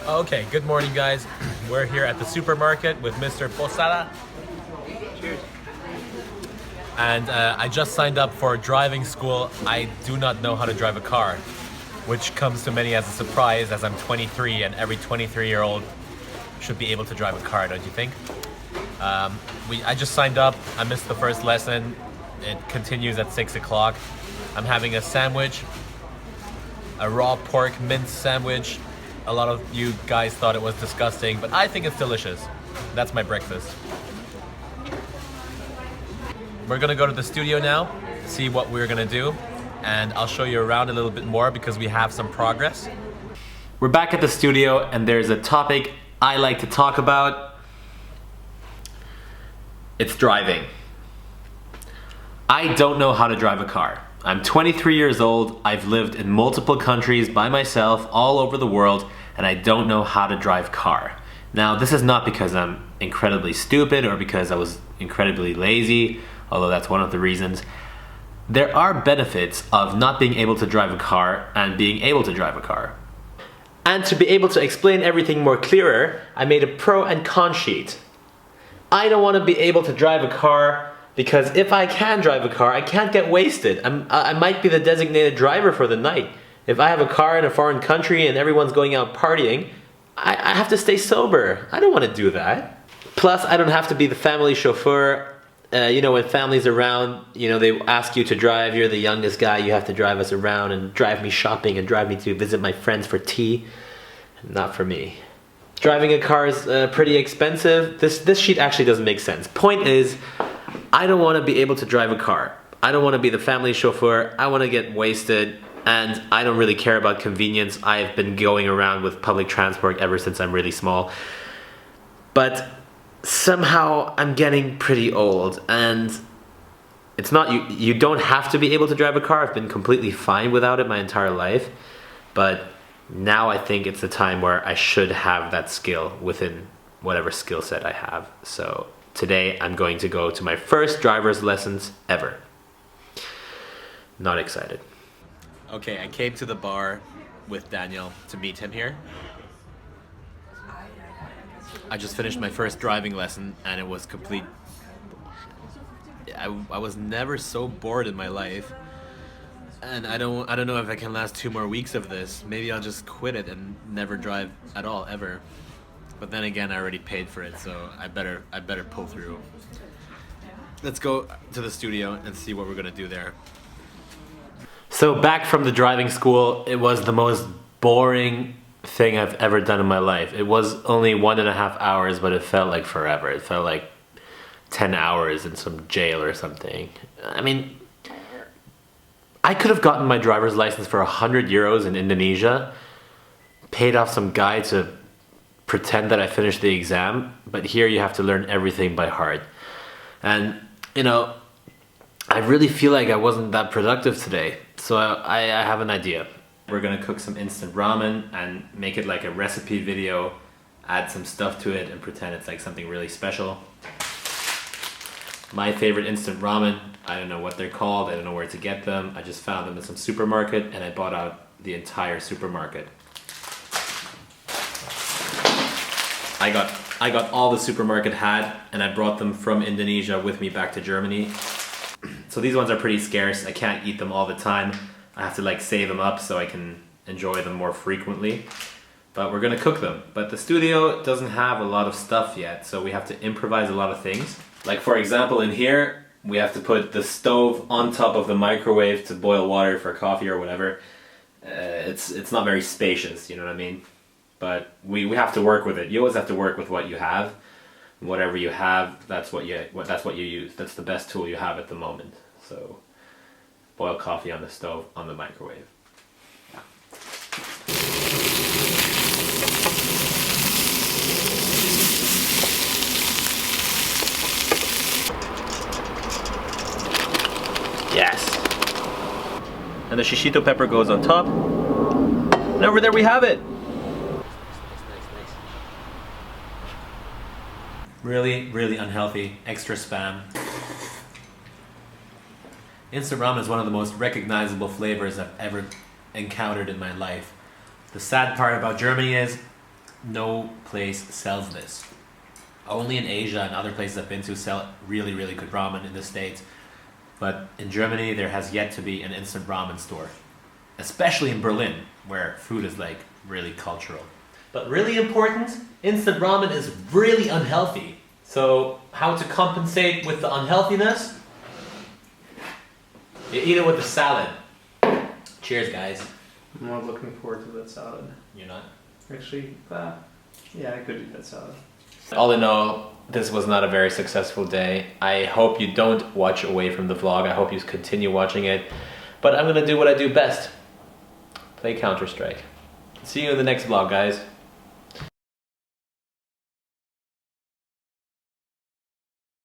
Okay, good morning, guys. We're here at the supermarket with Mr. Posada. Cheers. And I just signed up for driving school. I do not know how to drive a car, which comes to many as a surprise as I'm 23 and every 23-year-old should be able to drive a car, don't you think? I just signed up. I missed the first lesson. It continues at 6 o'clock. I'm having a sandwich, a raw pork mince sandwich. A lot of you guys thought it was disgusting, but I think it's delicious. That's my breakfast. We're gonna go to the studio now, see what we're gonna do, and I'll show you around a little bit more because we have some progress. We're back at the studio and there's a topic I like to talk about. It's driving. I don't know how to drive a car. I'm 23 years old, I've lived in multiple countries by myself all over the world, and I don't know how to drive car. Now, this is not because I'm incredibly stupid or because I was incredibly lazy, although that's one of the reasons. There are benefits of not being able to drive a car and being able to drive a car. And to be able to explain everything more clearer, I made a pro and con sheet. I don't want to be able to drive a car because if I can drive a car, I can't get wasted. I might be the designated driver for the night. If I have a car in a foreign country and everyone's going out partying, I have to stay sober. I don't want to do that. Plus, I don't have to be the family chauffeur. When family's around, they ask you to drive. You're the youngest guy. You have to drive us around and drive me shopping and drive me to visit my friends for tea. Not for me. Driving a car is pretty expensive. This sheet actually doesn't make sense. Point is, I don't want to be able to drive a car. I don't want to be the family chauffeur. I want to get wasted, and I don't really care about convenience. I've been going around with public transport ever since I'm really small. But somehow I'm getting pretty old, and it's not you don't have to be able to drive a car. I've been completely fine without it my entire life, but now I think it's the time where I should have that skill within whatever skill set I have. So today I'm going to go to my first driver's lessons ever. Not excited. Okay, I came to the bar with Daniel to meet him here. I just finished my first driving lesson and it was complete. I was never so bored in my life. And I don't know if I can last 2 more weeks of this. Maybe I'll just quit it and never drive at all ever. But then again, I already paid for it, so I better pull through. Let's go to the studio and see what we're gonna do there. So back from the driving school, it was the most boring thing I've ever done in my life. It was only 1.5 hours, but it felt like forever. It felt like 10 hours in some jail or something. I mean, I could have gotten my driver's license for 100 euros in Indonesia, paid off some guy to pretend that I finished the exam, but here you have to learn everything by heart. And, I really feel like I wasn't that productive today, so I have an idea. We're gonna cook some instant ramen and make it like a recipe video, add some stuff to it and pretend it's like something really special. My favorite instant ramen, I don't know what they're called, I don't know where to get them. I just found them in some supermarket and I bought out the entire supermarket. I got all the supermarket had and I brought them from Indonesia with me back to Germany. So these ones are pretty scarce. I can't eat them all the time. I have to like save them up so I can enjoy them more frequently. But we're gonna cook them. But the studio doesn't have a lot of stuff yet, so we have to improvise a lot of things. Like for example, in here, we have to put the stove on top of the microwave to boil water for coffee or whatever. It's not very spacious, you know what I mean? But we have to work with it. You always have to work with what you have. Whatever you have, that's what you use. That's the best tool you have at the moment. So boil coffee on the stove, on the microwave. Yeah. Yes. And the shishito pepper goes on top. And over there we have it. Really, really unhealthy. Extra spam. Instant ramen is one of the most recognizable flavors I've ever encountered in my life. The sad part about Germany is no place sells this. Only in Asia and other places I've been to sell really, really good ramen in the States. But in Germany, there has yet to be an instant ramen store. Especially in Berlin, where food is like really cultural. But really important, instant ramen is really unhealthy. So how to compensate with the unhealthiness? You eat it with a salad. Cheers, guys. I'm not looking forward to that salad. You're not? Actually, yeah, I could eat that salad. All in all, this was not a very successful day. I hope you don't watch away from the vlog. I hope you continue watching it. But I'm gonna do what I do best. Play Counter-Strike. See you in the next vlog, guys.